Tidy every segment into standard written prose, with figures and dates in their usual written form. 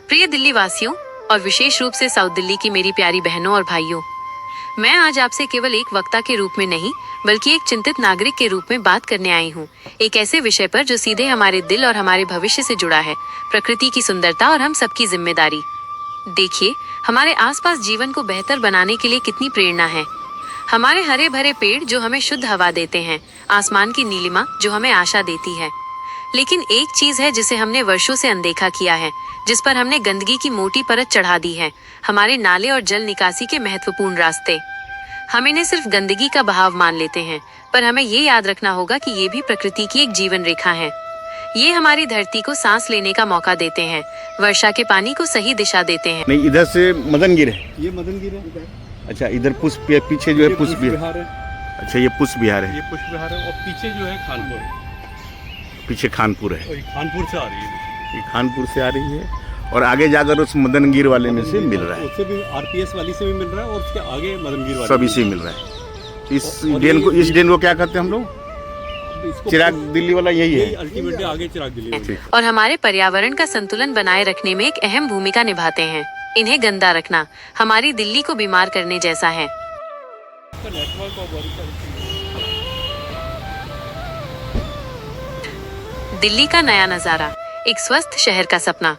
प्रिय दिल्ली वासियों और विशेष रूप से साउथ दिल्ली की मेरी प्यारी बहनों और भाइयों, मैं आज आपसे केवल एक वक्ता के रूप में नहीं बल्कि एक चिंतित नागरिक के रूप में बात करने आई हूँ। एक ऐसे विषय पर जो सीधे हमारे दिल और हमारे भविष्य से जुड़ा है, प्रकृति की सुंदरता और हम सबकी जिम्मेदारी। देखिए, हमारे आसपास जीवन को बेहतर बनाने के लिए कितनी प्रेरणा है। हमारे हरे भरे पेड़ जो हमें शुद्ध हवा देते हैं, आसमान की नीलिमा जो हमें आशा देती है। लेकिन एक चीज है जिसे हमने वर्षों से अनदेखा किया है, जिस पर हमने गंदगी की मोटी परत चढ़ा दी है, हमारे नाले और जल निकासी के महत्वपूर्ण रास्ते। हम इन्हें सिर्फ गंदगी का बहाव मान लेते हैं, पर हमें ये याद रखना होगा कि ये भी प्रकृति की एक जीवन रेखा है। ये हमारी धरती को सांस लेने का मौका देते हैं, वर्षा के पानी को सही दिशा देते हैं। नहीं, इधर से मदनगिर है। ये मदनगिर है। अच्छा, इधर पुष्प पीछे जो है पुष्प बिहार है। अच्छा, ये पुष्प बिहार है। ये पुष्प बिहार है और पीछे जो है खानपुर है। पीछे खानपुर है। और ये खानपुर से आ रही है। ये खानपुर से आ रही है और आगे जाकर उस मदनगिर वाले में से मिल रहा है। उससे भी आरपीएस वाली से भी मिल रहा है और उसके आगे मदनगिर वाले सभी से मिल रहा है। इस डेन को क्या कहते हैं हम लोग? चिराग दिल्ली वाला यही है। अल्टीमेटली आगे चिराग दिल्ली और हमारे पर्यावरण का संतुलन बनाए रखने में एक अहम भूमिका निभाते हैं। इन्हें गंदा रखना हमारी दिल्ली को बीमार करने जैसा है। दिल्ली का नया नजारा, एक स्वस्थ शहर का सपना।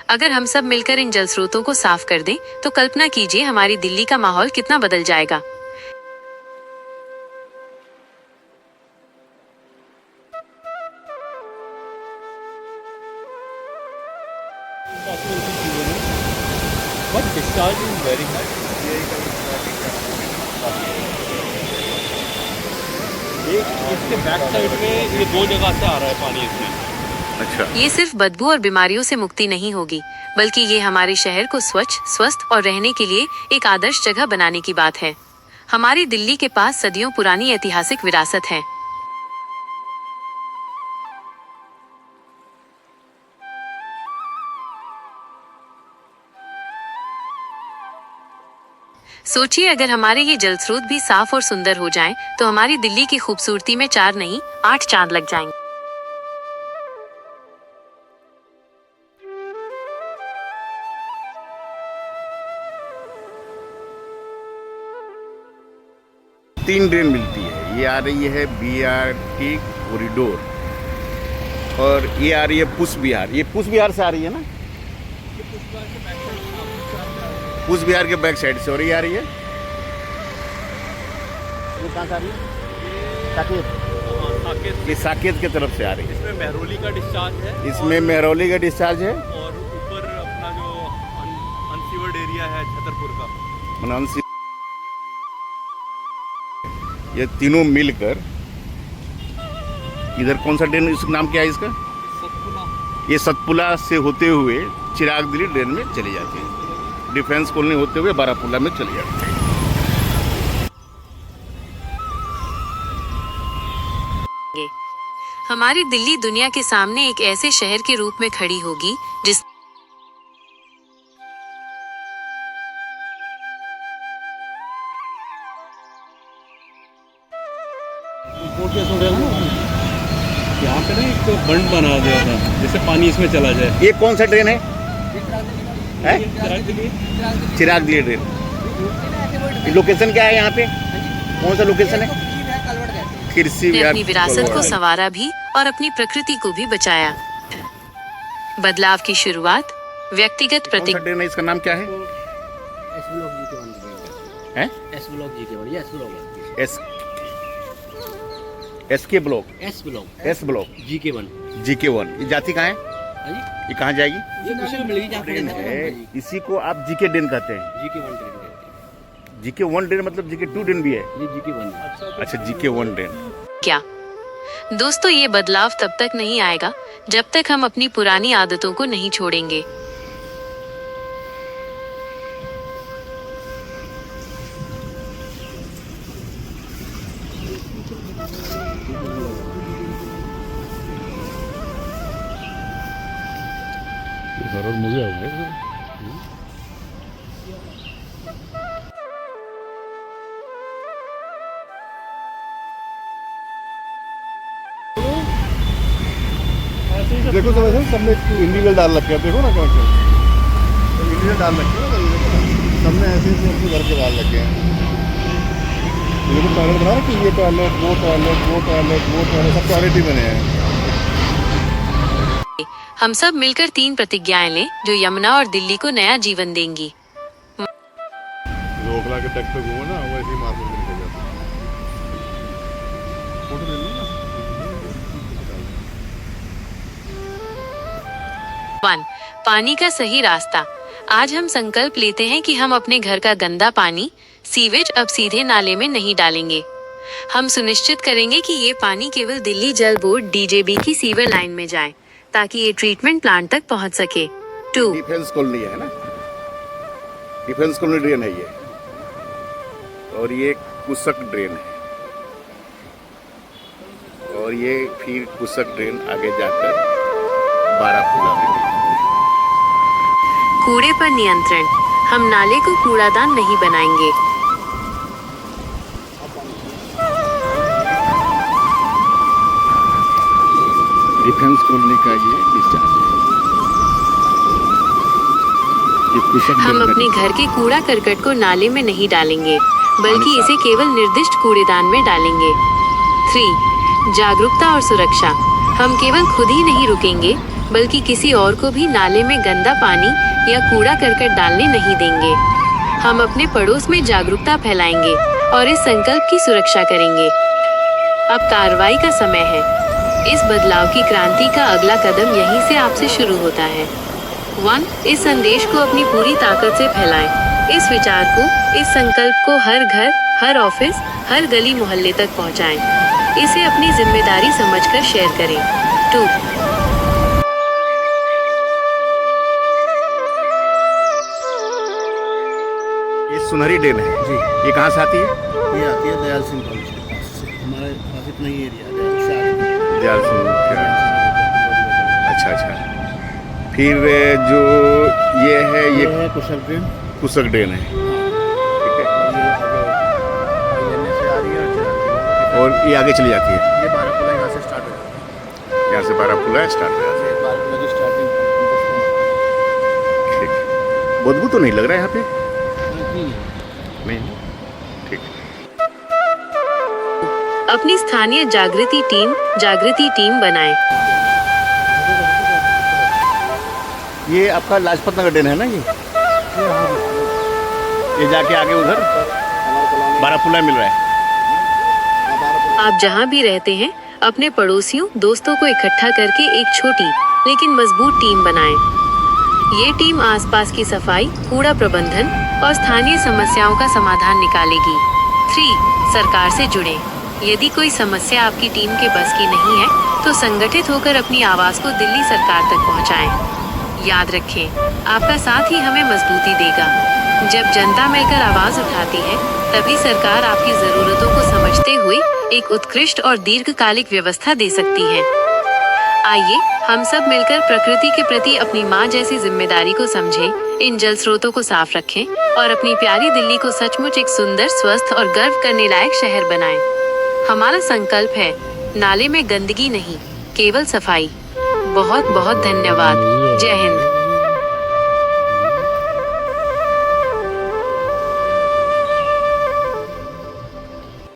अगर हम सब मिलकर इन जल स्रोतों को साफ कर दें, तो कल्पना कीजिए हमारी दिल्ली का माहौल कितना बदल जाएगा। इसके बैक साइड में ये दो जगह से आ रहा है पानी इसमें। अच्छा, ये सिर्फ बदबू और बीमारियों से मुक्ति नहीं होगी, बल्कि ये हमारे शहर को स्वच्छ, स्वस्थ और रहने के लिए एक आदर्श जगह बनाने की बात है। हमारी दिल्ली के पास सदियों पुरानी ऐतिहासिक विरासत है। सोचिए, अगर हमारे ये जल स्रोत भी साफ और सुंदर हो जाएं, तो हमारी दिल्ली की खूबसूरती में 4 नहीं 8 चांद लग जाएंगे। तीन ड्रेन मिलती है। ये आ रही है बीआरटी कॉरिडोर और ये आ रही है पुष्प बिहार। ये पुष्प बिहार से आ रही है ना? पुष्प बिहार के बैक साइड से। और ये आ रही है, ये कहाँ से आ रही है? साकेत। ये साकेत की तरफ से आ रही है। इसमें मेहरौली का डिस्चार्ज है। इसमें मेहरौली का डिस्चार्ज है और ऊपर अपना जो अनसीवर्ड एरिया है छतरपुर का। ये तीनों मिलकर इधर कौन सा ड्रेन, इसका नाम क्या है इसका? सतपुला। ये सतपुला से होते हुए चिराग दिल्ली ड्रेन में चली जाती है। डिफेंस कॉलोनी होते हुए बारापुला में चली जाती है। हमारी दिल्ली दुनिया के सामने एक ऐसे शहर के रूप में खड़ी होगी जिस यहाँ पे ना एक बंड बना दिया था जिससे पानी इसमें चला जाए। ये कौन सा ट्रेन है? चिराग दिल्ली ट्रेन। लोकेशन क्या है यहाँ पे? कौन सा लोकेशन है? खिरसी ने अपनी विरासत को संवारा भी और अपनी प्रकृति को भी बचाया। बदलाव की शुरुआत व्यक्तिगत प्रतिज्ञा। ट्रेन है, इसका नाम क्या है? एस के ब्लॉक। S block GK1। ये जाति कहाँ है? ये कहाँ जाएगी? ट्रेन है, इसी को आप GK ट्रेन कहते हैं। GK1 ट्रेन मतलब GK2 ट्रेन भी है? अच्छा, GK1 ट्रेन। क्या दोस्तों, ये बदलाव तब तक नहीं आएगा जब तक हम अपनी पुरानी आदतों को नहीं छोड़ेंगे। मुझे आ गया। देखो सब ऐसे सबने इंडिविजुअल डाल रखे हैं, देखो ना कनेक्शन। आर्टिफिशियल डाल रखे हैं सबने ऐसे ऐसे अपने घर के बाहर लगे हैं। ये तो टॉयलेट बना रखी, ये टॉयलेट वो टॉयलेट वो टॉयलेट वो टॉयलेट सब टॉयलेट ही बने हैं। हम सब मिलकर 3 प्रतिज्ञाएं लें जो यमुना और दिल्ली को नया जीवन देंगी। रोकला के टक पे घूमो ना, वैसे ही मार्केट में निकल जाते हैं। फोटो ले लो ना। 1. पानी का सही रास्ता। आज हम संकल्प लेते हैं कि हम अपने घर का गंदा पानी सीवेज अब सीधे नाले में नहीं डालेंगे। हम सुनिश्चित करेंगे कि ये पानी केवल दिल्ली जल बोर्ड DJB की सीवर लाइन में जाए ताकि ये ट्रीटमेंट प्लांट तक पहुंच सके। 2. डिफेंस कॉलोनी है ना, डिफेंस कॉलोनी ड्रेन है ये, और ये कुसक ड्रेन है, और ये फिर कुसक ड्रेन आगे जाकर बारापुला में। कूड़े पर नियंत्रण। हम नाले को कूड़ादान नहीं बनाएंगे। डिफेंस कॉलोनी का ये डिस्चार्ज है। ये कुसक हम ड्रेन का अपने घर के कूड़ा करकट को नाले में नहीं डालेंगे, बल्कि इसे केवल निर्दिष्ट कूड़ेदान में डालेंगे। 3. जागरूकता और सुरक्षा। हम केवल खुद ही नहीं रुकेंगे, बल्कि किसी और को भी नाले में गंदा पानी या कूड़ा करकट डालने नहीं देंगे। हम अपने पड़ोस में जागरूकता फैलाएंगे और इस संकल्प की सुरक्षा करेंगे। अब कार्रवाई का समय है। इस बदलाव की क्रांति का अगला कदम यहीं से आपसे शुरू होता है। 1. इस संदेश को अपनी पूरी ताकत से फैलाएं। इस विचार को, इस संकल्प को हर घर, हर ऑफिस, हर गली मोहल्ले तक पहुंचाएं। इसे अपनी जिम्मेदारी समझकर शेयर करें। 2. ये सुनहरी ड्रेन है जी, ये कहाँ से आती है? ये आती है दयाल सिंह कॉलेज के पास से। हमारे पास इतना ही एरिया है, दयाल से आगे। दयाल सिंह के। अच्छा अच्छा, फिर जो ये है ये ये है कुशल ड्रेन। कुसक ड्रेन है, ठीक है, से आ रही है और ये आगे चली जाती है। ये बारापुला यहाँ से स्टार्ट हो जाता है। यहाँ से बारापुला स्टार्ट हो जाती है। बारापुला की स्टार्टिंग ठीक है, बदबू तो नहीं लग रहा है यहाँ पे? नहीं, ठीक है। अपनी स्थानीय जागृति टीम बनाएं। ये आपका लाजपत नगर ड्रेन है ना? ये जाके आगे उधर बारापुला मिल रहा है। आप जहां भी रहते हैं, अपने पड़ोसियों, दोस्तों को इकट्ठा करके एक छोटी लेकिन मजबूत टीम बनाएं। ये टीम आसपास की सफाई, कूड़ा प्रबंधन और स्थानीय समस्याओं का समाधान निकालेगी। 3. सरकार से जुड़ें। यदि कोई समस्या आपकी टीम के बस की नहीं है, तो संगठित होकर अपनी आवाज को दिल्ली सरकार तक पहुंचाएं। याद रखें, आपका साथ ही हमें मजबूती देगा। जब जनता मिलकर आवाज उठाती है, तभी सरकार आपकी जरूरतों को समझते हुए एक उत्कृष्ट और दीर्घकालिक व्यवस्था दे सकती है। आइए हम सब मिलकर प्रकृति के प्रति अपनी माँ जैसी जिम्मेदारी को समझें, इन जल स्रोतों को साफ रखें और अपनी प्यारी दिल्ली को सचमुच एक सुंदर, स्वस्थ और गर्व करने लायक शहर बनाएं। हमारा संकल्प है, नाले में गंदगी नहीं, केवल सफाई। बहुत बहुत धन्यवाद। जय हिंद।